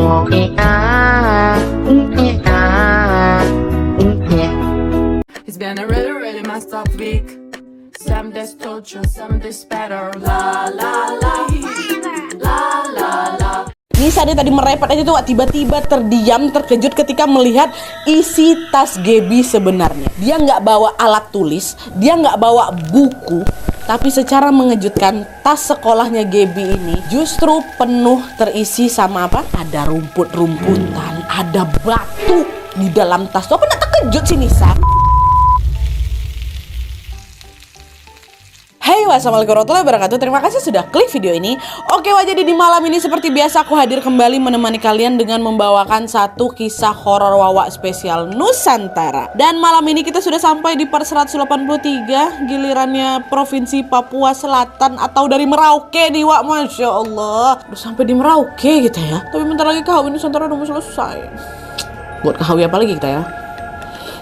It's been a really, really messed up week. Some days told you, some days better. La la la, la la la. Nisa dia tadi merepet aja tuh, tiba-tiba terdiam, terkejut ketika melihat isi tas Gaby sebenarnya. Dia nggak bawa alat tulis, dia nggak bawa buku, tapi secara mengejutkan tas sekolahnya Gaby ini justru penuh terisi sama apa? Ada rumput-rumputan, ada batu di dalam tas. Tuh, apa nggak terkejut sih Nisa? Hai, wassalamualaikum warahmatullahi wabarakatuh. Terima kasih sudah klik video ini. Oke, jadi di malam ini seperti biasa aku hadir kembali menemani kalian dengan membawakan satu kisah horor Wawa spesial Nusantara. Dan malam ini kita sudah sampai di part 183, gilirannya Provinsi Papua Selatan atau dari Merauke nih, Wak. Masya Allah, udah sampai di Merauke gitu ya. Tapi bentar lagi KHW Nusantara udah mau selesai. Buat KHW apa lagi kita ya?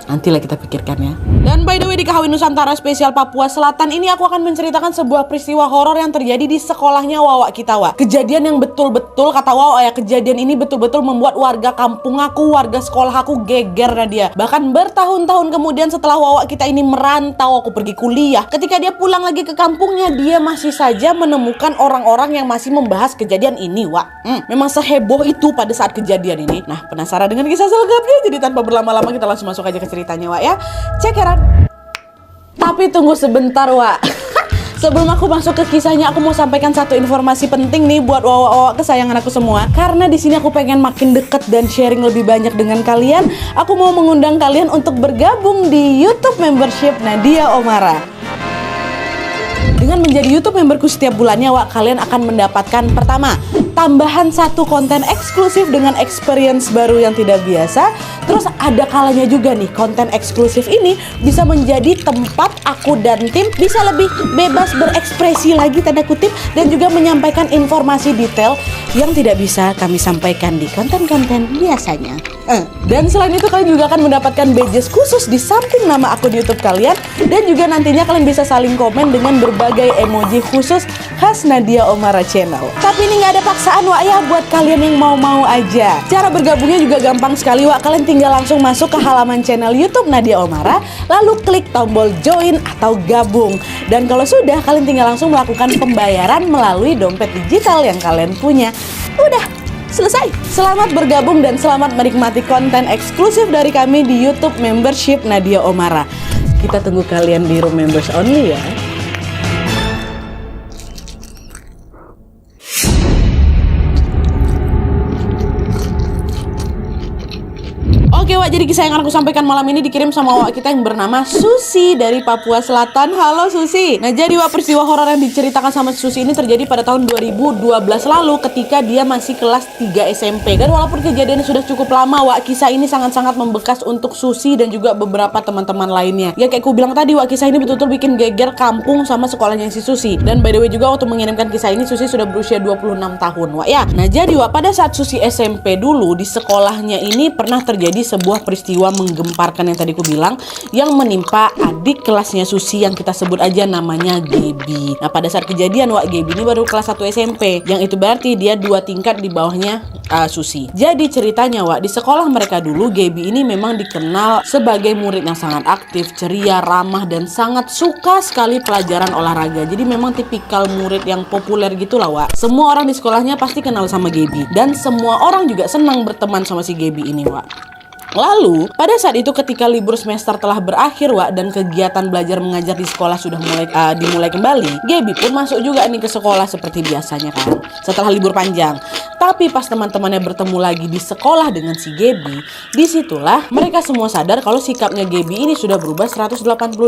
Nantilah kita pikirkan ya. Dan by the way, di KHW Nusantara spesial Papua Selatan ini aku akan menceritakan sebuah peristiwa horor yang terjadi di sekolahnya Wawa kita, Wak. Kejadian yang betul-betul kata Wawa ya, kejadian ini betul-betul membuat warga kampung aku, warga sekolah aku geger Nadia. Bahkan bertahun-tahun kemudian setelah Wawa kita ini merantau, aku pergi kuliah, ketika dia pulang lagi ke kampungnya, dia masih saja menemukan orang-orang yang masih membahas kejadian ini, Wak. Memang seheboh itu pada saat kejadian ini. Nah, penasaran dengan kisah selengkapnya? Jadi tanpa berlama-lama kita langsung masuk aja ke ceritanya, Wak ya. Cekeran. Tapi tunggu sebentar, Wak. Sebelum aku masuk ke kisahnya, aku mau sampaikan satu informasi penting nih buat Wawa kesayangan aku semua. Karena di sini aku pengen makin deket dan sharing lebih banyak dengan kalian. Aku mau mengundang kalian untuk bergabung di YouTube membership Nadia Omara. Dengan menjadi YouTube memberku setiap bulannya, Wak, kalian akan mendapatkan pertama, tambahan satu konten eksklusif dengan experience baru yang tidak biasa. Terus ada kalanya juga nih, konten eksklusif ini bisa menjadi tempat aku dan tim bisa lebih bebas berekspresi lagi tanda kutip, dan juga menyampaikan informasi detail yang tidak bisa kami sampaikan di konten-konten biasanya. Dan selain itu kalian juga akan mendapatkan badges khusus di samping nama akun YouTube kalian, dan juga nantinya kalian bisa saling komen dengan berbagai emoji khusus khas Nadia Omara Channel. Tapi ini nggak ada paksaan, Wak ya, buat kalian yang mau-mau aja. Cara bergabungnya juga gampang sekali, Wak. Kalian tinggal langsung masuk ke halaman channel YouTube Nadia Omara, lalu klik tombol join atau gabung. Dan kalau sudah, kalian tinggal langsung melakukan pembayaran melalui dompet digital yang kalian punya. Udah selesai. Selamat bergabung dan selamat menikmati konten eksklusif dari kami di YouTube membership Nadia Omara. Kita tunggu kalian di room members only ya. Oke, Wak, jadi kisah yang aku sampaikan malam ini dikirim sama Wak kita yang bernama Susi dari Papua Selatan. Halo Susi. Nah, jadi Wak, peristiwa horor yang diceritakan sama Susi ini terjadi pada tahun 2012 lalu ketika dia masih kelas 3 SMP. Dan walaupun kejadiannya sudah cukup lama, Wak, kisah ini sangat-sangat membekas untuk Susi dan juga beberapa teman-teman lainnya. Ya kayak aku bilang tadi, Wak, kisah ini betul-betul bikin geger kampung sama sekolahnya si Susi. Dan by the way juga waktu mengirimkan kisah ini Susi sudah berusia 26 tahun, Wak ya. Nah, jadi Wak, pada saat Susi SMP dulu di sekolahnya ini pernah terjadi sebuah peristiwa menggemparkan yang tadi ku bilang, yang menimpa adik kelasnya Susi yang kita sebut aja namanya Gaby. Nah, pada saat kejadian, Wak, Gaby ini baru kelas 1 SMP, yang itu berarti dia 2 tingkat di bawahnya Susi. Jadi ceritanya, Wak, di sekolah mereka dulu Gaby ini memang dikenal sebagai murid yang sangat aktif, ceria, ramah, dan sangat suka sekali pelajaran olahraga. Jadi memang tipikal murid yang populer gitu lah, Wak. Semua orang di sekolahnya pasti kenal sama Gaby, dan semua orang juga senang berteman sama si Gaby ini, Wak. Lalu, pada saat itu ketika libur semester telah berakhir, Wak, dan kegiatan belajar mengajar di sekolah sudah dimulai kembali, Gaby pun masuk juga nih ke sekolah seperti biasanya kan, setelah libur panjang. Tapi pas teman-temannya bertemu lagi di sekolah dengan si Gaby, disitulah mereka semua sadar kalau sikapnya Gaby ini sudah berubah 180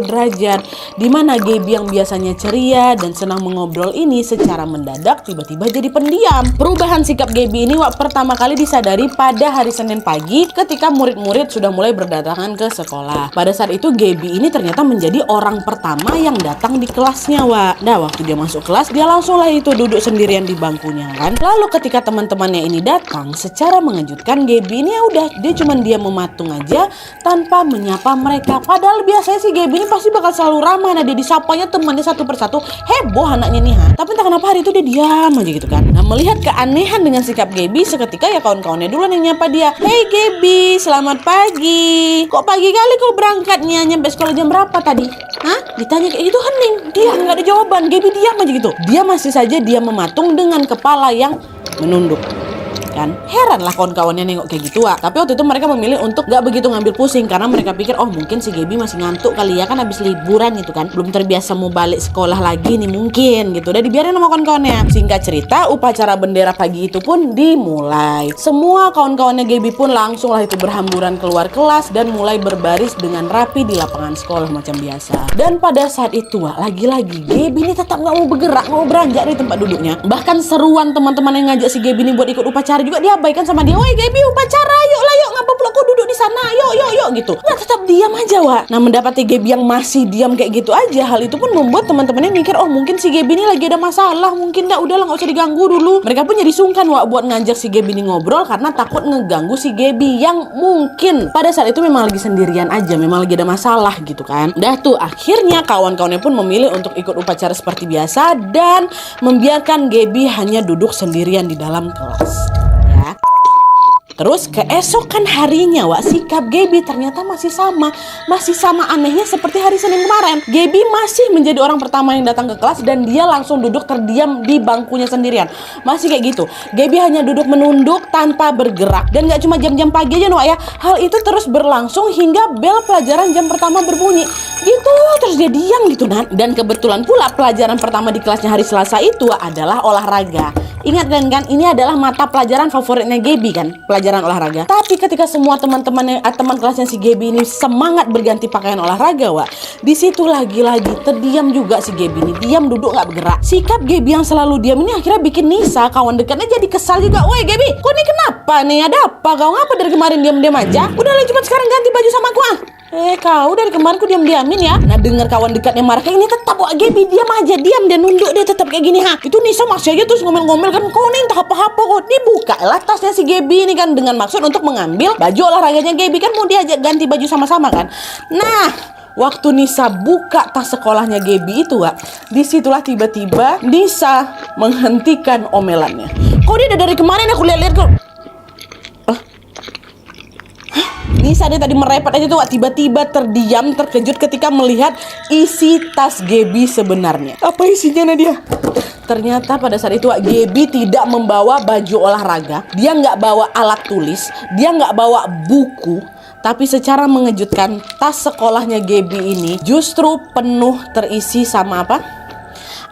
derajat. Dimana Gaby yang biasanya ceria dan senang mengobrol ini secara mendadak tiba-tiba jadi pendiam. Perubahan sikap Gaby ini, Wak, pertama kali disadari pada hari Senin pagi ketika murid-murid sudah mulai berdatangan ke sekolah. Pada saat itu Gaby ini ternyata menjadi orang pertama yang datang di kelasnya, Wak. Nah, waktu dia masuk kelas, dia langsung lah itu duduk sendirian di bangkunya kan. Lalu ketika teman teman-temannya ini datang secara mengejutkan, Gaby ini ya udah dia cuman diam mematung aja tanpa menyapa mereka. Padahal biasanya si Gaby ini pasti bakal selalu ramah. Nah dia disapanya temannya satu persatu, heboh anaknya nih Tapi entah kenapa hari itu dia diam aja gitu kan. Nah melihat keanehan dengan sikap Gaby, seketika ya kawan-kawannya duluan yang nyapa dia. Hey Gaby, selamat pagi. Kok pagi kali kau berangkatnya? Nyampe sekolah jam berapa tadi? Ditanya kayak gitu hening. Dia nggak ada jawaban. Gaby diam aja gitu. Dia masih saja dia mematung dengan kepala yang menunduk. Kan heran lah kawan-kawannya nengok kayak gitu. Tapi waktu itu mereka memilih untuk gak begitu ngambil pusing karena mereka pikir oh mungkin si Gaby masih ngantuk kali ya, kan habis liburan gitu kan, belum terbiasa mau balik sekolah lagi nih mungkin gitu. Udah dibiarin sama kawan-kawannya. Singkat cerita, upacara bendera pagi itu pun dimulai. Semua kawan-kawannya Gaby pun langsung lah itu berhamburan keluar kelas dan mulai berbaris dengan rapi di lapangan sekolah macam biasa. Dan pada saat itu lagi-lagi Gaby ini tetap gak mau bergerak, gak mau beranjak dari tempat duduknya. Bahkan seruan teman-teman yang ngajak si Gaby ini buat ikut upacara juga diabaikan sama dia. Woi Gaby, upacara, yuk ngapa pula kau duduk di sana, yuk gitu. Nah tetap diam aja Nah mendapati Gaby yang masih diam kayak gitu aja, hal itu pun membuat teman-temannya mikir oh mungkin si Gaby ini lagi ada masalah, mungkin udahlah gak usah diganggu dulu. Mereka pun jadi sungkan buat ngajak si Gaby ini ngobrol karena takut ngeganggu si Gaby yang mungkin pada saat itu memang lagi sendirian aja, memang lagi ada masalah gitu kan. Dah tuh akhirnya kawan-kawannya pun memilih untuk ikut upacara seperti biasa dan membiarkan Gaby hanya duduk sendirian di dalam kelas. Terus keesokan harinya sikap Gaby ternyata masih sama anehnya seperti hari Senin kemarin. Gaby masih menjadi orang pertama yang datang ke kelas dan dia langsung duduk terdiam di bangkunya sendirian. Masih kayak gitu. Gaby hanya duduk menunduk tanpa bergerak. Dan gak cuma jam-jam pagi aja ya. Hal itu terus berlangsung hingga bel pelajaran jam pertama berbunyi. Gitu terus dia diam gitu Dan kebetulan pula pelajaran pertama di kelasnya hari Selasa itu adalah olahraga. Ingat kan ini adalah mata pelajaran favoritnya Gaby kan, pelajaran olahraga. Tapi ketika semua teman kelasnya si Gaby ini semangat berganti pakaian olahraga di situ lagi-lagi terdiam juga si Gaby ini, diam duduk nggak bergerak. Sikap Gaby yang selalu diam ini akhirnya bikin Nisa, kawan dekatnya, jadi kesal juga. Woi Gaby, kok nih kenapa nih, ada apa kau, ngapa dari kemarin diam-diam aja? Udah lah cuma sekarang ganti baju sama aku kau dari kemarin ku diam-diamin ya. Nah dengar kawan dekatnya marah kayak ini, tetap Gaby diam aja, diam dia nunduk dia tetap kayak gini Itu Nisa masih aja terus ngomel-ngomel kan, kau nih entah apa-apa kok. Dibuka lah tasnya si Gaby ini kan dengan maksud untuk mengambil baju olahraganya Gaby, kan mau diajak ganti baju sama-sama kan. Nah waktu Nisa buka tas sekolahnya Gaby itu disitulah tiba-tiba Nisa menghentikan omelannya. Kok dia dari kemarin aku lihat-lihat kok. Nisa dia tadi merepet aja tuh tiba-tiba terdiam terkejut ketika melihat isi tas Gaby sebenarnya. Apa isinya Nadia? Ternyata pada saat itu Gaby tidak membawa baju olahraga, dia nggak bawa alat tulis, dia nggak bawa buku. Tapi secara mengejutkan tas sekolahnya Gaby ini justru penuh terisi sama apa?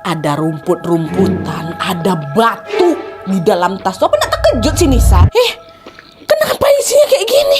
Ada rumput-rumputan, ada batu di dalam tas. Tuh apa nak terkejut sih Nisa? Kenapa isinya kayak gini?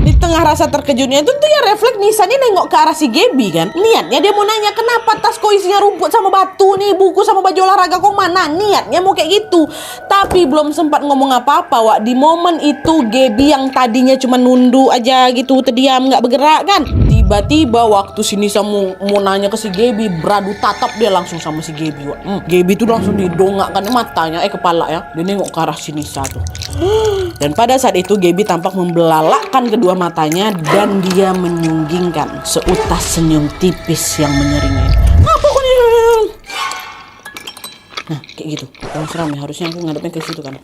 Di tengah rasa terkejutnya itu tuh ya refleks Nisa nih nengok ke arah si Gaby kan. Niatnya dia mau nanya kenapa tas kok isinya rumput sama batu nih, buku sama baju olahraga kok mana. Niatnya mau kayak gitu. Tapi belum sempat ngomong apa-apa di momen itu Gaby yang tadinya cuma nunduk aja gitu, terdiam nggak bergerak kan. Tiba-tiba waktu si Nisa mau nanya ke si Gaby, beradu tatap dia langsung sama si Gaby. Gaby tuh langsung didongakkan matanya, kepala ya. Dia nengok ke arah si Nisa tuh. Dan pada saat itu Gaby tampak membelalakkan kedua matanya dan dia menyunggingkan seutas senyum tipis yang menyeringai. Apa kok nih? Nah kayak gitu. Kalau seram ya, harusnya aku ngadepnya ke situ kan.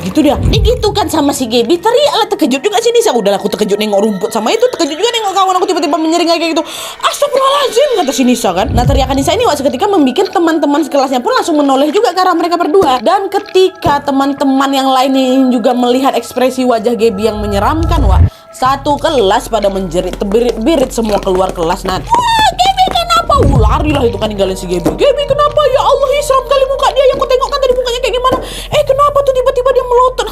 Gitu dia. Gitu kan sama si Gaby, teriaklah terkejut juga sih Nisa. Udahlah aku terkejut nengok rumput sama itu, terkejut juga nengok kawan aku tiba-tiba menyering kayak gitu. Astagfirullahaladzim kata si Nisa kan. Nah teriakan Nisa ini seketika membuat teman-teman sekelasnya pun langsung menoleh juga ke arah mereka berdua. Dan ketika teman-teman yang lain ini juga melihat ekspresi wajah Gaby yang menyeramkan satu kelas pada menjerit terbirit-birit semua keluar kelas. Nah Gaby kenapa? Larilah itu kan ninggalin si Gaby. Gaby kenapa? Ya Allah seram kali muka dia, yang ku tengok kan tadi mukanya kayak gimana. Kenapa tuh tiba-tiba dia melotot?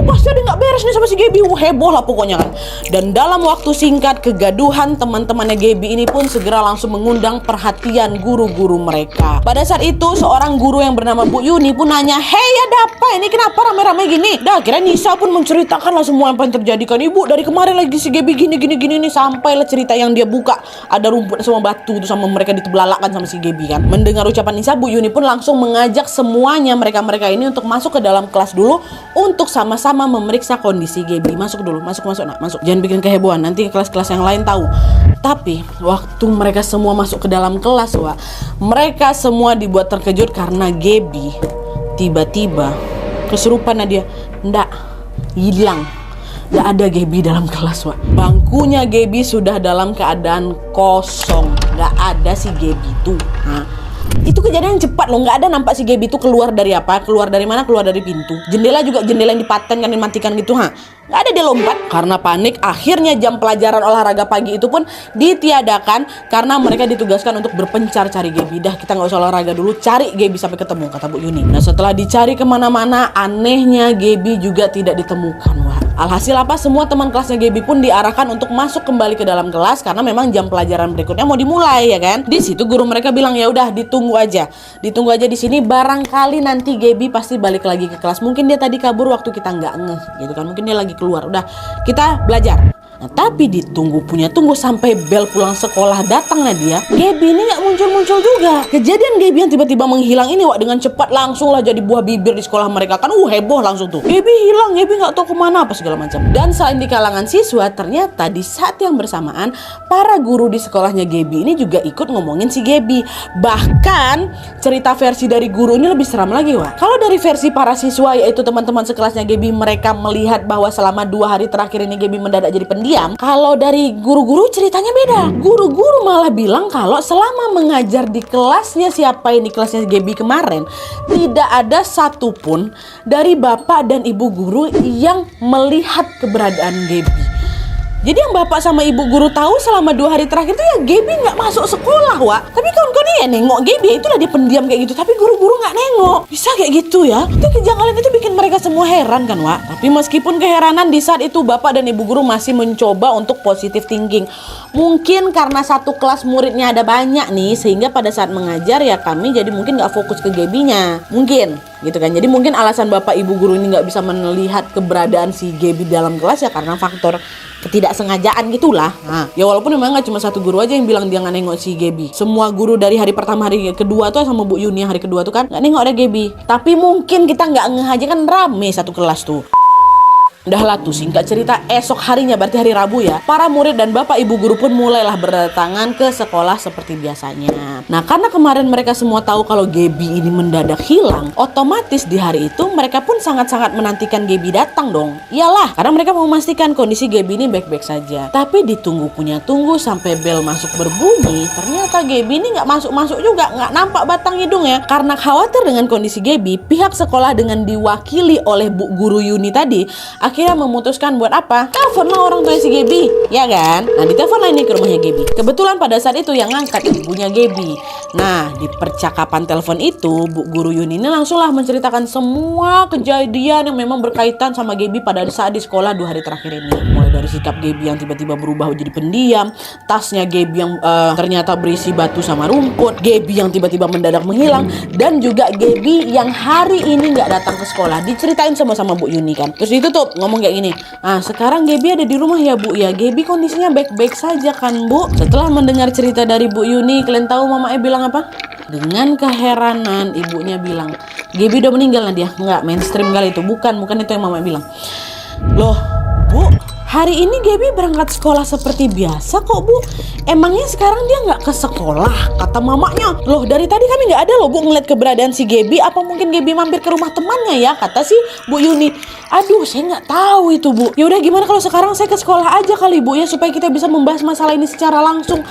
Pasti ada nggak beres nih sama si Gaby. Heboh lah pokoknya kan. Dan dalam waktu singkat, kegaduhan teman-temannya Gaby ini pun segera langsung mengundang perhatian guru-guru mereka. Pada saat itu, seorang guru yang bernama Bu Yuni pun nanya, "Hei, ada apa ini? Kenapa rame-rame gini?" Dah, akhirnya Nisa pun menceritakan lah semua apa yang terjadi kan. "Ibu, dari kemarin lagi si Gaby gini nih." Sampailah cerita yang dia buka, ada rumput sama batu tuh sama mereka ditebelalakan sama si Gaby kan. Mendengar ucapan Nisa, Bu Yuni pun langsung mengajak semuanya mereka ini untuk masuk ke dalam kelas dulu untuk sama-sama memeriksa kondisi Gaby. Masuk dulu, masuk nak, masuk. Jangan bikin kehebohan, nanti kelas-kelas yang lain tahu. Tapi waktu mereka semua masuk ke dalam kelas, Wak, mereka semua dibuat terkejut karena Gaby tiba-tiba kesurupan dia. Ndak, hilang. Nggak ada Gaby dalam kelas, Wak. Bangkunya Gaby sudah dalam keadaan kosong. Nggak ada si Gaby tuh. Itu kejadian cepat loh, nggak ada nampak si Gaby itu keluar dari apa, keluar dari mana, keluar dari pintu. Jendela juga jendela yang dipatenkan, dimatikan gitu, nggak ada, dia lompat. Karena panik, akhirnya jam pelajaran olahraga pagi itu pun ditiadakan karena mereka ditugaskan untuk berpencar cari Gaby. Dah, kita nggak usah olahraga dulu, cari Gaby sampai ketemu, kata Bu Yuni. Nah, setelah dicari kemana-mana, anehnya Gaby juga tidak ditemukan, Wah. Alhasil apa, semua teman kelasnya Gaby pun diarahkan untuk masuk kembali ke dalam kelas karena memang jam pelajaran berikutnya mau dimulai, ya kan. Di situ guru mereka bilang, ya udah ditunggu aja di sini, barangkali nanti Gaby pasti balik lagi ke kelas. Mungkin dia tadi kabur waktu kita nggak ngeh gitu kan, mungkin dia lagi keluar. Udah, kita belajar. Nah, tapi tunggu sampai bel pulang sekolah datang Nadia, Gaby ini nggak muncul juga. Kejadian Gaby yang tiba-tiba menghilang ini, Wak, dengan cepat langsung lah jadi buah bibir di sekolah mereka kan. Heboh langsung tuh. Gaby hilang, Gaby nggak tahu kemana apa segala macam. Dan selain di kalangan siswa, ternyata di saat yang bersamaan para guru di sekolahnya Gaby ini juga ikut ngomongin si Gaby. Bahkan cerita versi dari guru ini lebih seram lagi, Wak. Kalau dari versi para siswa, yaitu teman-teman sekelasnya Gaby, mereka melihat bahwa selama 2 hari terakhir ini Gaby mendadak jadi pendiam. Kalau dari guru-guru ceritanya beda. Guru-guru malah bilang kalau selama mengajar di kelasnya kelasnya Gaby kemarin, tidak ada satupun dari bapak dan ibu guru yang melihat keberadaan Gaby. Jadi yang bapak sama ibu guru tahu selama 2 hari terakhir itu ya Gaby nggak masuk sekolah, Wak. Tapi kawan-kawan ini ya nengok Gaby, itulah dia pendiam kayak gitu. Tapi guru-guru nggak nengok. Bisa kayak gitu ya? Itu kejanggalan itu bikin mereka semua heran kan, Wak. Tapi meskipun keheranan, di saat itu bapak dan ibu guru masih mencoba untuk positive thinking. Mungkin karena satu kelas muridnya ada banyak nih, sehingga pada saat mengajar ya kami jadi mungkin nggak fokus ke Gaby-nya. Mungkin gitu kan. Jadi mungkin alasan bapak ibu guru ini nggak bisa melihat keberadaan si Gaby dalam kelas ya karena faktor ketidaksengajaan gitulah. Nah, ya walaupun memang nggak cuma satu guru aja yang bilang dia nggak nengok si Gaby. Semua guru dari hari pertama, hari kedua tuh sama Bu Yuni hari kedua tuh kan nggak nengok ada Gaby. Tapi mungkin kita nggak ngeh aja kan, rame satu kelas tuh. Udahlah tuh, singkat cerita, esok harinya berarti hari Rabu ya, para murid dan bapak ibu guru pun mulailah berdatangan ke sekolah seperti biasanya. Nah, karena kemarin mereka semua tahu kalau Gaby ini mendadak hilang, otomatis di hari itu mereka pun sangat-sangat menantikan Gaby datang dong. Iyalah, karena mereka mau memastikan kondisi Gaby ini baik-baik saja. Tapi tunggu sampai bel masuk berbunyi, ternyata Gaby ini nggak masuk juga, nggak nampak batang hidungnya. Karena khawatir dengan kondisi Gaby, pihak sekolah dengan diwakili oleh Bu Guru Yuni tadi akhirnya memutuskan buat apa? Teleponlah orang tua si Gaby, ya kan? Nah, diteleponlah ini ke rumahnya Gaby. Kebetulan pada saat itu yang ngangkat ibunya Gaby. Nah, di percakapan telepon itu, Bu Guru Yuni ini langsunglah menceritakan semua kejadian yang memang berkaitan sama Gaby pada saat di sekolah 2 hari terakhir ini. Mulai dari sikap Gaby yang tiba-tiba berubah jadi pendiam, tasnya Gaby yang ternyata berisi batu sama rumput, Gaby yang tiba-tiba mendadak menghilang, dan juga Gaby yang hari ini nggak datang ke sekolah. Diceritain sama Bu Yuni kan. Terus itu tuh ngomong kayak gini, sekarang Gaby ada di rumah ya Bu ya, Gaby kondisinya baik-baik saja kan Bu. Setelah mendengar cerita dari Bu Yuni, kalian tahu mamanya bilang apa? Dengan keheranan ibunya bilang, Gaby udah meninggal Nadia. Enggak, mainstream kali itu, bukan itu yang mamanya bilang. Loh Bu, hari ini Gaby berangkat sekolah seperti biasa kok Bu. Emangnya sekarang dia nggak ke sekolah? Kata mamanya. Loh, dari tadi kami nggak ada loh Bu ngeliat keberadaan si Gaby. Apa mungkin Gaby mampir ke rumah temannya ya? Kata si Bu Yuni. Aduh, saya nggak tahu itu Bu. Ya udah, gimana kalau sekarang saya ke sekolah aja kali Bu ya, supaya kita bisa membahas masalah ini secara langsung.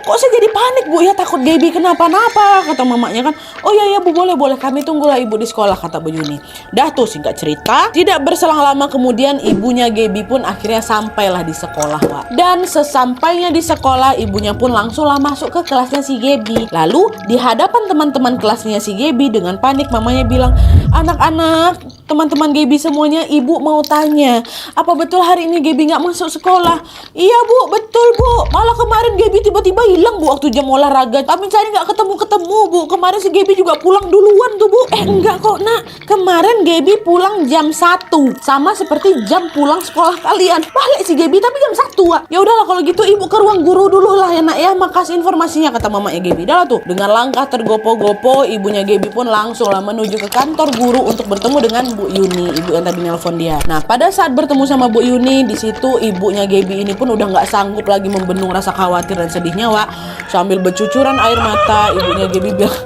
Kok saya jadi panik Bu ya, takut Gaby kenapa-napa, kata mamanya kan. Oh iya Bu, boleh kami tunggulah Ibu di sekolah, kata Bu Yuni. Dah tuh, singkat cerita, tidak berselang lama kemudian ibunya Gaby pun akhirnya sampailah di sekolah, Wak. Dan sesampainya di sekolah, ibunya pun langsunglah masuk ke kelasnya si Gaby. Lalu di hadapan teman-teman kelasnya si Gaby dengan panik mamanya bilang, anak-anak, teman-teman Gaby semuanya, ibu mau tanya, apa betul hari ini Gaby nggak masuk sekolah? Iya bu, betul bu. Malah kemarin Gaby tiba-tiba hilang bu waktu jam olahraga. Kami cari nggak ketemu-ketemu bu. Kemarin si Gaby juga pulang duluan tuh bu. Enggak kok nak. Kemarin Gaby pulang jam 1. Sama seperti jam pulang sekolah kalian. Balik si Gaby tapi jam 1 Wak. Ya udahlah kalau gitu ibu ke ruang guru dulu lah ya nak ya. Makasih informasinya kata mamanya Gaby. Dah lah tuh. Dengan langkah tergopoh-gopoh ibunya Gaby pun langsung lah menuju ke kantor guru untuk bertemu dengan Bu Yuni, ibu yang tadi nelpon dia. Nah, pada saat bertemu sama Bu Yuni, di situ ibunya Gaby ini pun udah nggak sanggup lagi membendung rasa khawatir dan sedihnya, Wak. Sambil bercucuran air mata, ibunya Gaby bilang,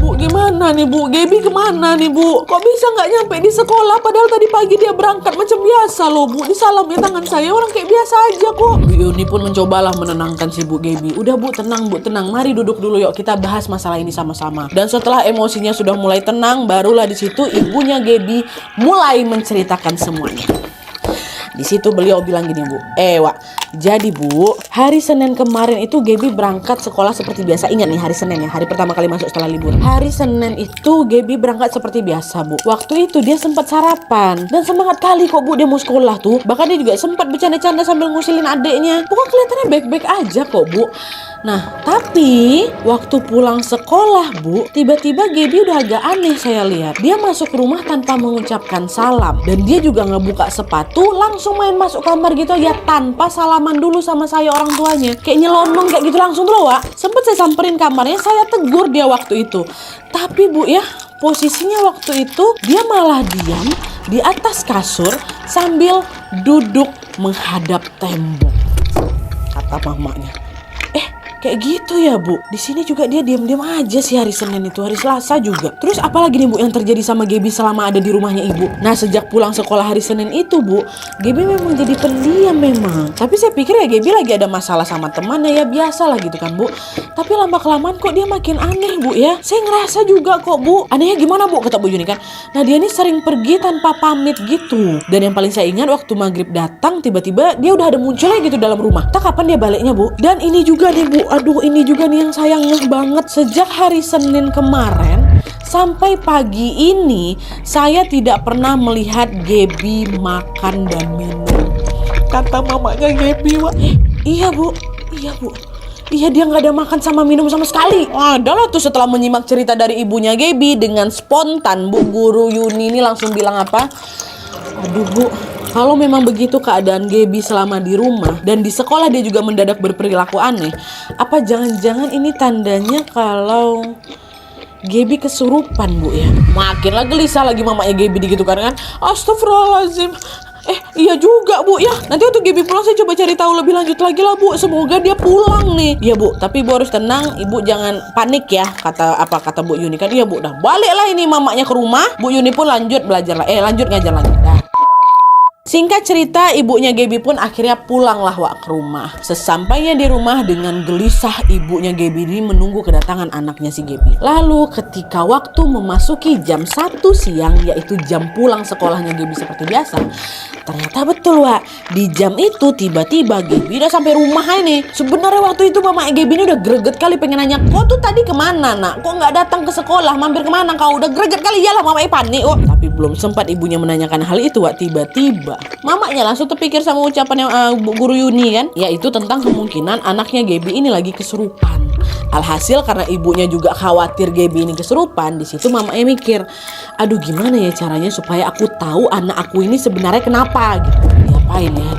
Bu, gimana nih Bu? Gaby kemana nih Bu? Kok bisa nggak nyampe di sekolah? Padahal tadi pagi dia berangkat macam biasa loh Bu. Disalam ya tangan saya, orang kayak biasa aja kok. Bu Yuni pun mencobalah menenangkan si Bu Gaby. Udah Bu, tenang Bu, tenang. Mari duduk dulu yuk, kita bahas masalah ini sama-sama. Dan setelah emosinya sudah mulai tenang, barulah di situ ibunya Gaby mulai menceritakan semuanya. Di situ beliau bilang gini Bu, Wak, jadi Bu, hari Senin kemarin itu Gaby berangkat sekolah seperti biasa. Ingat nih hari Senin ya, hari pertama kali masuk setelah libur. Hari Senin itu Gaby berangkat seperti biasa Bu. Waktu itu dia sempat sarapan dan semangat kali kok Bu dia mau sekolah tuh. Bahkan dia juga sempat bercanda-canda sambil ngusilin adeknya. Pokoknya kelihatannya baik-baik aja kok Bu. Nah, tapi waktu pulang sekolah Bu, tiba-tiba Gaby udah agak aneh saya lihat. Dia masuk rumah tanpa mengucapkan salam. Dan dia juga ngebuka sepatu, langsung main masuk kamar gitu aja tanpa salaman dulu sama saya orang tuanya. Kayak nyelonong kayak gitu langsung tuh Wak. Sempet saya samperin kamarnya, saya tegur dia waktu itu. Tapi Bu ya, posisinya waktu itu dia malah diam di atas kasur sambil duduk menghadap tembok. Kata mamanya. Kayak gitu ya Bu. Di sini juga dia diam-diam aja sih hari Senin itu, hari Selasa juga. Terus apalagi nih Bu yang terjadi sama Gaby selama ada di rumahnya Ibu? Nah, sejak pulang sekolah hari Senin itu Bu, Gaby memang jadi pendiam memang. Tapi saya pikir ya Gaby lagi ada masalah sama temannya ya, biasa lah gitu kan Bu. Tapi lama-kelamaan kok dia makin aneh Bu ya. Saya ngerasa juga kok Bu. Anehnya gimana Bu? Kata Bu Yuni kan. Nah, dia ini sering pergi tanpa pamit gitu. Dan yang paling saya ingat waktu maghrib datang tiba-tiba dia udah ada munculnya gitu dalam rumah. Tak kapan dia baliknya Bu? Dan ini juga nih Bu. Aduh, ini juga nih yang saya ngeh banget. Sejak hari Senin kemarin sampai pagi ini saya tidak pernah melihat Gaby makan dan minum. Kata mamanya Gaby, Wak. Iya Bu. Iya, dia nggak ada makan sama minum sama sekali. Adalah tuh setelah menyimak cerita dari ibunya Gaby, dengan spontan Bu Guru Yuni ini langsung bilang apa? Aduh Bu, kalau memang begitu keadaan Gaby selama di rumah dan di sekolah dia juga mendadak berperilaku aneh, apa jangan-jangan ini tandanya kalau Gaby kesurupan Bu ya? Makin lah gelisah lagi mamanya Gaby digitukan kan. Astagfirullahaladzim. Iya juga Bu ya. Nanti waktu Gaby pulang saya coba cari tahu lebih lanjut lagi lah Bu. Semoga dia pulang nih. Iya Bu, tapi Ibu harus tenang. Ibu jangan panik ya. Kata Bu Yuni kan. Iya Bu, dah baliklah ini mamanya ke rumah. Bu Yuni pun lanjut belajar lah. Lanjut ngajar lagi. Dah. Singkat cerita, ibunya Gaby pun akhirnya pulanglah Wak ke rumah. Sesampainya di rumah dengan gelisah ibunya Gaby ini menunggu kedatangan anaknya si Gaby. Lalu ketika waktu memasuki jam 1 siang, yaitu jam pulang sekolahnya Gaby seperti biasa, ternyata betul Wak, di jam itu tiba-tiba Gaby udah sampai rumah ini. Sebenarnya waktu itu mama Gaby ini udah greget kali pengen nanya, kau tuh tadi kemana nak? Kok nggak datang ke sekolah? Mampir kemana kau? Udah greget kali ya lah mama panik. Tapi belum sempat ibunya menanyakan hal itu Wak, tiba-tiba mamanya langsung terpikir sama ucapan Bu Guru Yuni kan, yaitu tentang kemungkinan anaknya Gaby ini lagi kesurupan. Alhasil karena ibunya juga khawatir Gaby ini kesurupan, di situ mamanya mikir, aduh gimana ya caranya supaya aku tahu anak aku ini sebenarnya kenapa gitu.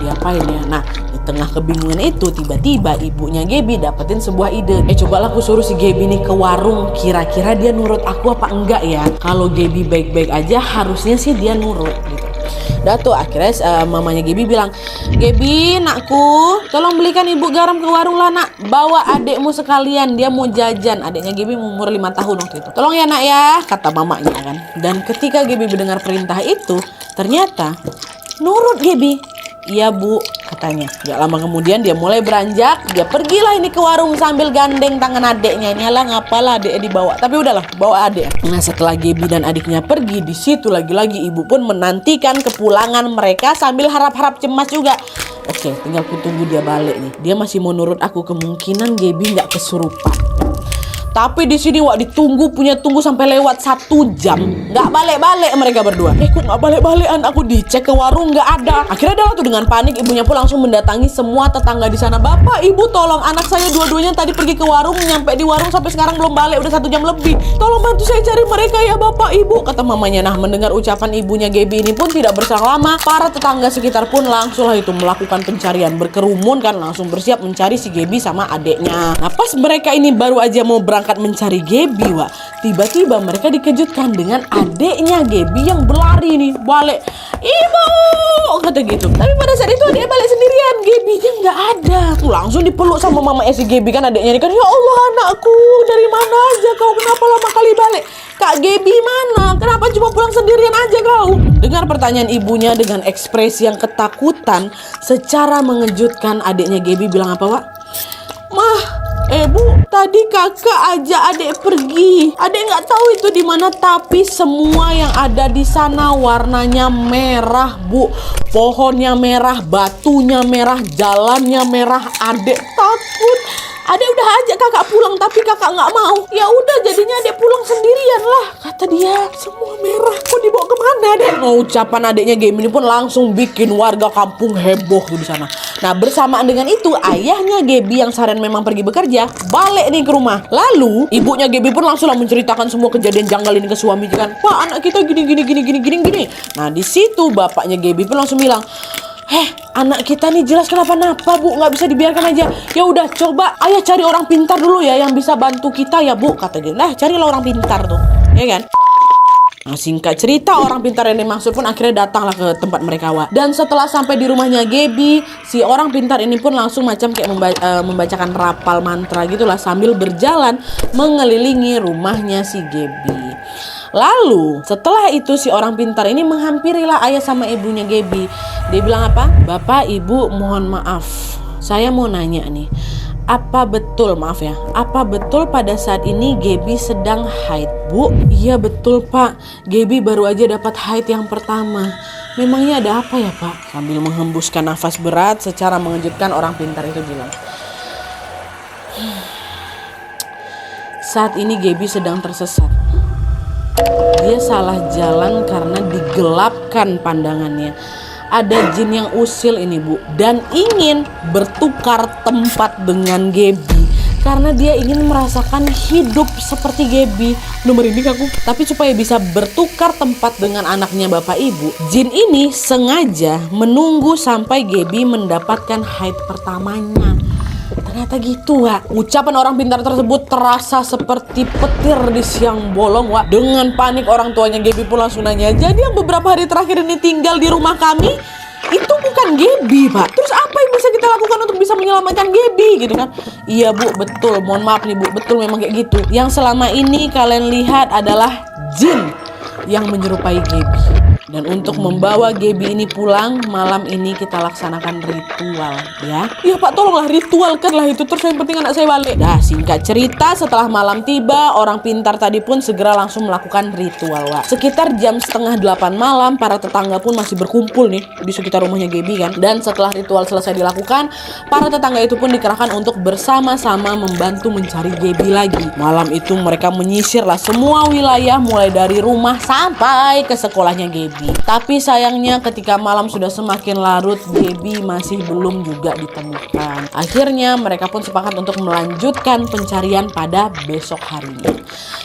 Diapain ya. Nah, di tengah kebingungan itu tiba-tiba ibunya Gaby dapetin sebuah ide. Cobalah aku suruh si Gaby ini ke warung, kira-kira dia nurut aku apa enggak ya. Kalau Gaby baik-baik aja harusnya sih dia nurut gitu. Udah tuh akhirnya mamanya Gaby bilang, Gaby nakku, tolong belikan ibu garam ke warung lah nak. Bawa adekmu sekalian, dia mau jajan. Adeknya Gaby umur 5 tahun waktu itu. Tolong ya nak ya, kata mamanya kan. Dan ketika Gaby mendengar perintah itu, ternyata nurut Gaby. Iya Bu, katanya. Gak lama kemudian dia mulai beranjak. Dia pergilah ini ke warung sambil gandeng tangan adeknya. Ini lah ngapalah adeknya dibawa. Tapi udahlah, bawa adek. Nah setelah Gaby dan adiknya pergi, di situ lagi-lagi ibu pun menantikan kepulangan mereka sambil harap-harap cemas juga. Oke, tinggal ku tunggu dia balik nih. Dia masih mau nurut aku, kemungkinan Gaby gak kesurupan. Tapi di sini Wak ditunggu sampai lewat 1 jam. Nggak balik-balik mereka berdua. Kok nggak balik-balik? Aku dicek ke warung nggak ada. Akhirnya adalah tuh dengan panik ibunya pun langsung mendatangi semua tetangga di sana. Bapak, ibu tolong, anak saya dua-duanya tadi pergi ke warung, nyampe di warung sampai sekarang belum balik, udah 1 jam lebih. Tolong bantu saya cari mereka ya bapak ibu, kata mamanya. Nah, mendengar ucapan ibunya Gaby ini pun tidak berselang lama, para tetangga sekitar pun langsung lah itu melakukan pencarian, berkerumun kan, langsung bersiap mencari si Gaby sama adeknya. Nah, pas mereka ini baru aja mau berangkat mencari Gaby, Wak, tiba-tiba mereka dikejutkan dengan adeknya Gaby yang berlari nih balik. Ibu, kata gitu. Tapi pada saat itu adeknya balik sendirian, Gaby-nya nggak ada. Tuh langsung dipeluk sama mamanya si Gaby kan, adeknya ini kan, ya Allah anakku, dari mana aja kau, kenapa lama kali balik? Kak Gaby mana? Kenapa cuma pulang sendirian aja kau? Dengar pertanyaan ibunya dengan ekspresi yang ketakutan, secara mengejutkan adiknya Gaby bilang apa, Wak? Mah, Bu, tadi kakak ajak adek pergi. Adek nggak tahu itu di mana, tapi semua yang ada di sana warnanya merah, Bu. Pohonnya merah, batunya merah, jalannya merah. Adek takut. Adek udah ajak kakak pulang, tapi kakak nggak mau. Ya udah, jadinya adek pulang sendirian lah, kata dia. Semua merah, kok dibawa kemana, Dek? Ucapan adeknya Gaby ini pun langsung bikin warga kampung heboh tuh di sana. Nah, bersamaan dengan itu, ayahnya Gaby yang seharian memang pergi bekerja, balik nih ke rumah. Lalu, ibunya Gaby pun langsung menceritakan semua kejadian janggal ini ke suami kan. Pak, anak kita gini. Nah, di situ bapaknya Gaby pun langsung bilang, anak kita nih jelas kenapa-napa, Bu, nggak bisa dibiarkan aja. Ya udah, coba ayah cari orang pintar dulu ya yang bisa bantu kita ya, Bu, kata dia. Nah, carilah orang pintar tuh, ya kan? Nah, singkat cerita, orang pintar yang dimaksud pun akhirnya datanglah ke tempat mereka, Wak. Dan setelah sampai di rumahnya Gaby, si orang pintar ini pun langsung macam kayak membacakan rapal mantra gitulah sambil berjalan mengelilingi rumahnya si Gaby. Lalu setelah itu si orang pintar ini menghampirilah ayah sama ibunya Gaby. Dia bilang apa? Bapak, Ibu, mohon maaf, saya mau nanya nih, apa betul pada saat ini Gaby sedang haid, Bu? Iya betul, Pak, Gaby baru aja dapat haid yang pertama. Memangnya ada apa ya, Pak? Sambil menghembuskan nafas berat secara mengejutkan, orang pintar itu bilang, saat ini Gaby sedang tersesat. Dia salah jalan karena digelapkan pandangannya. Ada jin yang usil ini, Bu, dan ingin bertukar tempat dengan Gaby karena dia ingin merasakan hidup seperti Gaby. Belum merinding aku. Tapi supaya bisa bertukar tempat dengan anaknya Bapak Ibu, jin ini sengaja menunggu sampai Gaby mendapatkan haid pertamanya. Ternyata gitu, Wak. Ucapan orang pintar tersebut terasa seperti petir di siang bolong, Wak. Dengan panik orang tuanya Gaby pun langsung nanya, jadi yang beberapa hari terakhir ini tinggal di rumah kami itu bukan Gaby, Pak. Terus apa yang bisa kita lakukan untuk bisa menyelamatkan Gaby gitu kan? Iya, Bu, betul. Mohon maaf nih, Bu, betul memang kayak gitu. Yang selama ini kalian lihat adalah jin yang menyerupai Gaby. Dan untuk membawa Gaby ini pulang, malam ini kita laksanakan ritual, ya. Iya, Pak, tolonglah ritualkan lah itu, terus yang penting anak saya balik. Dah, singkat cerita, setelah malam tiba, orang pintar tadi pun segera langsung melakukan ritual, Wak. Sekitar jam 7:30 malam, para tetangga pun masih berkumpul nih di sekitar rumahnya Gaby kan. Dan setelah ritual selesai dilakukan, para tetangga itu pun dikerahkan untuk bersama-sama membantu mencari Gaby lagi. Malam itu mereka menyisir lah semua wilayah mulai dari rumah sampai ke sekolahnya Gaby. Tapi sayangnya ketika malam sudah semakin larut, Gaby masih belum juga ditemukan. Akhirnya mereka pun sepakat untuk melanjutkan pencarian pada besok harinya.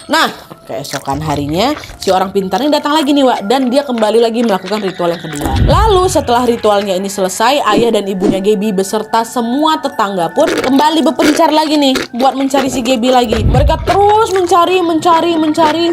Nah, keesokan harinya si orang pintar ini datang lagi nih, Wak, dan dia kembali lagi melakukan ritual yang kedua. Lalu setelah ritualnya ini selesai, ayah dan ibunya Gaby beserta semua tetangga pun kembali berpencar lagi nih buat mencari si Gaby lagi. Mereka terus mencari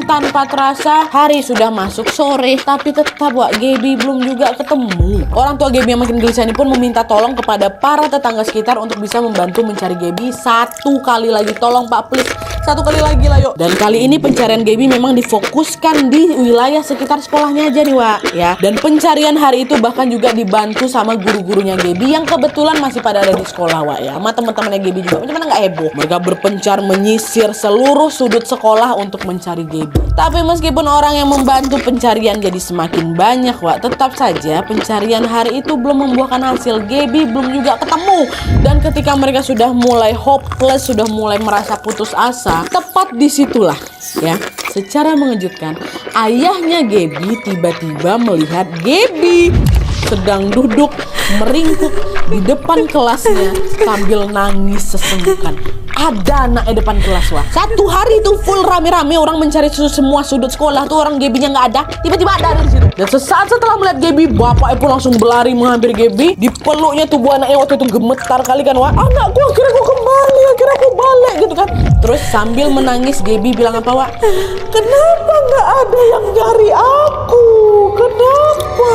tanpa terasa hari sudah masuk sore, tapi tetap, Wak, Gaby belum juga ketemu. Orang tua Gaby yang makin gelisah ini pun meminta tolong kepada para tetangga sekitar untuk bisa membantu mencari Gaby satu kali lagi. Tolong, Pak, please, satu kali lagi lah, yuk. Dan kali ini pencarian Gaby memang difokuskan di wilayah sekitar sekolahnya aja nih Wak ya. Dan pencarian hari itu bahkan juga dibantu sama guru-gurunya Gaby yang kebetulan masih pada ada di sekolah Wak ya. Sama teman-temannya Gaby juga, cuman nggak heboh. Mereka berpencar menyisir seluruh sudut sekolah untuk mencari Gaby. Tapi meskipun orang yang membantu pencarian jadi semakin banyak Wak, tetap saja pencarian hari itu belum membuahkan hasil. Gaby belum juga ketemu. Dan ketika mereka sudah mulai hopeless, sudah mulai merasa putus asa, tepat disitulah ya, secara mengejutkan ayahnya Gaby tiba-tiba melihat Gaby sedang duduk meringkuk di depan kelasnya sambil nangis sesenggukan. Ada anak di depan kelas Wah. Satu hari itu full rame-rame orang mencari semua sudut sekolah tuh, orang Gaby-nya nggak ada. Tiba-tiba ada di situ. Dan sesaat setelah melihat Gaby, bapaknya pun langsung berlari menghampiri Gaby. Dipeluknya tubuh anaknya waktu itu gemetar kali kan Wah. Anakku akhirnya aku kembali, akhirnya aku balik gitu kan. Terus sambil menangis Gaby bilang apa Wah? Kenapa nggak ada yang nyari aku? Kenapa?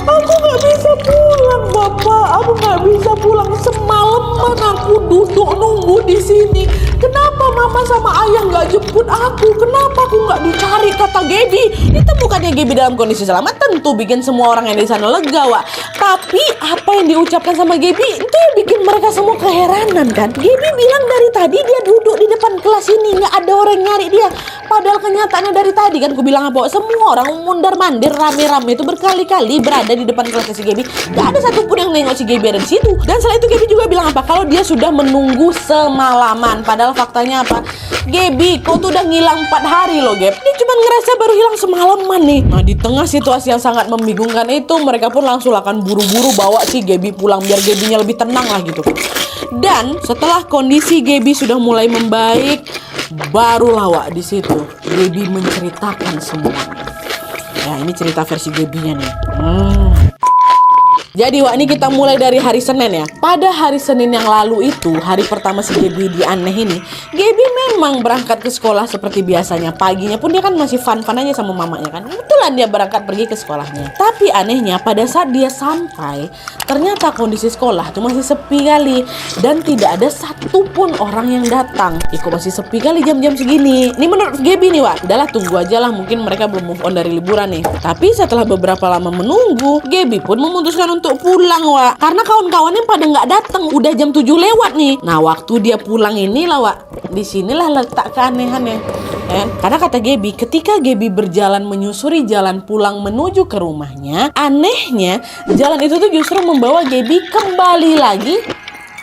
Aku nggak bisa pulang Bapak. Aku nggak bisa pulang. Semalaman aku duduk nunggu di sini. Kenapa mama sama ayah nggak jemput aku? Kenapa aku nggak dicari? Kata Gaby. Ditemukannya Gaby dalam kondisi selamat tentu bikin semua orang yang di sana lega Wak. Tapi apa yang diucapkan sama Gaby itu yang bikin mereka semua keheranan kan. Gaby bilang dari tadi dia duduk di depan kelas ini nggak ada orang nyari dia. Padahal kenyataannya dari tadi kan aku bilang apa? Semua orang mundar-mandir rame-rame itu berkali-kali berada di depan kelas si Gaby. Gak ada satupun yang nengok si Gaby ada di situ. Dan setelah itu Gaby juga bilang apa? Kalau dia sudah menunggu semalaman. Padahal faktanya apa? Gaby, kau tuh udah ngilang 4 hari loh Gap. Dia cuma ngerasa baru hilang semalaman nih. Nah di tengah situasi yang sangat membingungkan itu, mereka pun langsung akan buru-buru bawa si Gaby pulang biar Gaby-nya lebih tenang lah gitu. Dan setelah kondisi Gaby sudah mulai membaik, barulah Wak di situ Gaby menceritakan semuanya. Ya ini cerita versi Gaby-nya nih. Jadi Wak, ini kita mulai dari hari Senin ya. Pada hari Senin yang lalu itu, hari pertama si Gaby di aneh ini, Gaby memang berangkat ke sekolah seperti biasanya. Paginya pun dia kan masih fun-fun aja sama mamanya kan. Kebetulan dia berangkat pergi ke sekolahnya. Tapi anehnya pada saat dia sampai, ternyata kondisi sekolah itu masih sepi kali. Dan tidak ada satupun orang yang datang. Kok masih sepi kali jam-jam segini. Ini menurut Gaby nih Wak, udahlah tunggu aja lah, mungkin mereka belum move on dari liburan nih. Tapi setelah beberapa lama menunggu, Gaby pun memutuskan untuk pulang Wak, karena kawan-kawannya pada nggak datang, udah jam 7 lewat nih. Nah waktu dia pulang inilah Wak, disinilah letak keanehannya. Karena kata Gaby, ketika Gaby berjalan menyusuri jalan pulang menuju ke rumahnya, anehnya jalan itu tuh justru membawa Gaby kembali lagi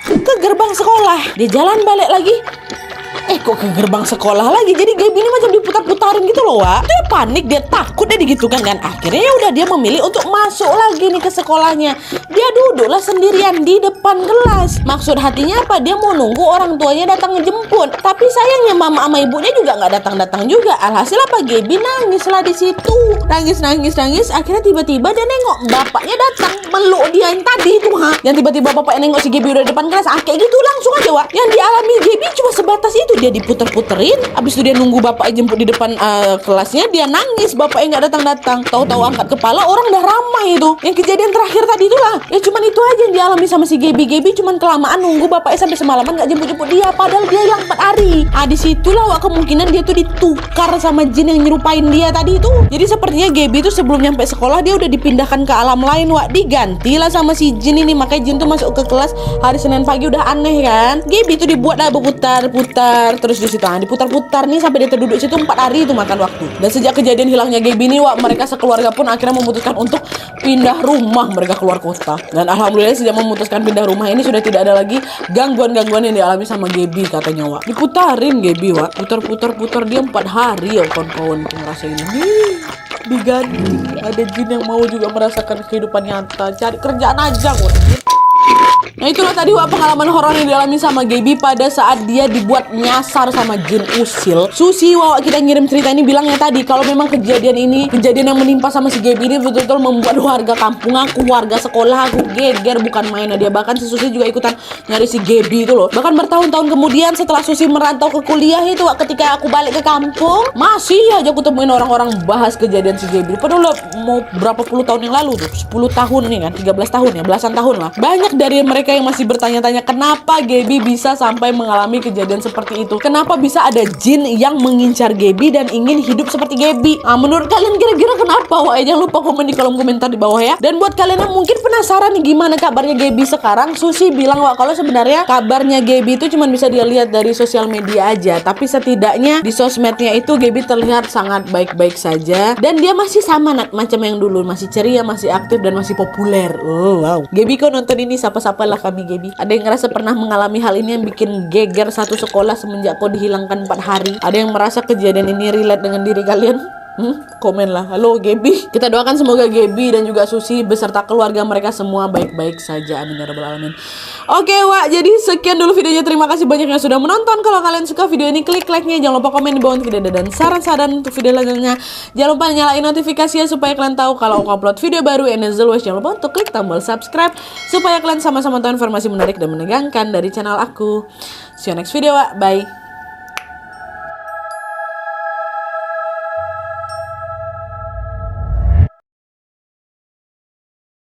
ke gerbang sekolah. Dia jalan balik lagi, kok ke gerbang sekolah lagi. Jadi Gaby ini macam diputar-putarin gitu loh Wak. Dia panik, dia takut, dia digitukan kan. Akhirnya ya udah dia memilih untuk masuk lagi nih ke sekolahnya. Dia duduklah sendirian di depan kelas. Maksud hatinya apa? Dia mau nunggu orang tuanya datang ngejemput. Tapi sayangnya mama sama ibunya juga nggak datang-datang juga. Alhasil apa? Gaby nangis lah di situ. Nangis. Akhirnya tiba-tiba dia nengok bapaknya datang meluk dia yang tadi itu Yang tiba-tiba bapaknya nengok si Gaby udah di depan kelas. Kayak gitu langsung aja Wak. Yang dialami Gaby cuma sebatas itu. Dia diputer-puterin, abis itu dia nunggu bapaknya jemput di depan kelasnya, dia nangis, bapaknya nggak datang-datang. Tahu-tahu angkat kepala, orang udah ramai itu. Yang kejadian terakhir tadi itulah. Ya cuman itu aja yang dialami sama si Gaby. Gaby cuman kelamaan nunggu bapaknya sampai semalaman nggak jemput-jemput dia, padahal dia hilang 4 hari. Disitulah Wak kemungkinan dia tuh ditukar sama jin yang nyerupain dia tadi itu. Jadi sepertinya Gaby tuh sebelum nyampe sekolah dia udah dipindahkan ke alam lain Wak, digantilah sama si jin ini. Makanya jin tuh masuk ke kelas hari Senin pagi udah aneh kan. Gaby tuh dibuatlah berputar-putar terus di situ, diputar-putar nih sampai dia terduduk situ 4 hari itu makan waktu. Dan sejak kejadian hilangnya Gaby ini Wak, mereka sekeluarga pun akhirnya memutuskan untuk pindah rumah, mereka keluar kota. Dan alhamdulillah sejak memutuskan pindah rumah ini sudah tidak ada lagi gangguan-gangguan yang dialami sama Gaby katanya Wak. Diputarin Gaby Wak, putar-putar dia 4 hari ya kawan-kawan ngerasain ini. Diganti ada jin yang mau juga merasakan kehidupan nyata, cari kerjaan aja Wak. Nah itulah tadi Wak pengalaman horor yang dialami sama Gaby pada saat dia dibuat nyasar sama jin usil. Susi Wak kita ngirim cerita ini bilangnya tadi kalau memang kejadian yang menimpa sama si Gaby ini betul-betul membuat warga kampung aku, warga sekolah aku geger bukan main. Dia bahkan si Susi juga ikutan nyari si Gaby itu loh. Bahkan bertahun-tahun kemudian setelah Susi merantau ke kuliah itu Wak, ketika aku balik ke kampung masih aja aku temuin orang-orang bahas kejadian si Gaby. Padahal mau berapa puluh tahun yang lalu tuh, 10 tahun nih kan, 13 tahun ya, belasan tahun lah. Banyak dari mereka yang masih bertanya-tanya kenapa Gaby bisa sampai mengalami kejadian seperti itu. Kenapa bisa ada jin yang mengincar Gaby dan ingin hidup seperti Gaby. Menurut kalian kira-kira kenapa? Wah, jangan lupa komen di kolom komentar di bawah ya. Dan buat kalian yang mungkin penasaran nih gimana kabarnya Gaby sekarang, Susi bilang wah kalau sebenarnya kabarnya Gaby itu cuma bisa dilihat dari sosial media aja, tapi setidaknya di sosmednya itu Gaby terlihat sangat baik-baik saja dan dia masih sama macam yang dulu, masih ceria, masih aktif dan masih populer. Oh wow. Gaby kok nonton ini, sapa-sapalah kami Gaby. Ada yang ngerasa pernah mengalami hal ini yang bikin geger satu sekolah semenjak kau dihilangkan 4 hari? Ada yang merasa kejadian ini relate dengan diri kalian? Komen lah. Halo Gaby. Kita doakan semoga Gaby dan juga Susi beserta keluarga mereka semua baik-baik saja. Amin ya rabbal alamin. Oke Wak, jadi sekian dulu videonya. Terima kasih banyak yang sudah menonton. Kalau kalian suka video ini, klik like-nya. Jangan lupa komen di bawah untuk ide dan saran-saran untuk video selanjutnya. Jangan lupa nyalain notifikasinya supaya kalian tahu kalau aku upload video baru. And as always, jangan lupa untuk klik tombol subscribe supaya kalian sama-sama tahu informasi menarik dan menegangkan dari channel aku. See you next video Wak. Bye.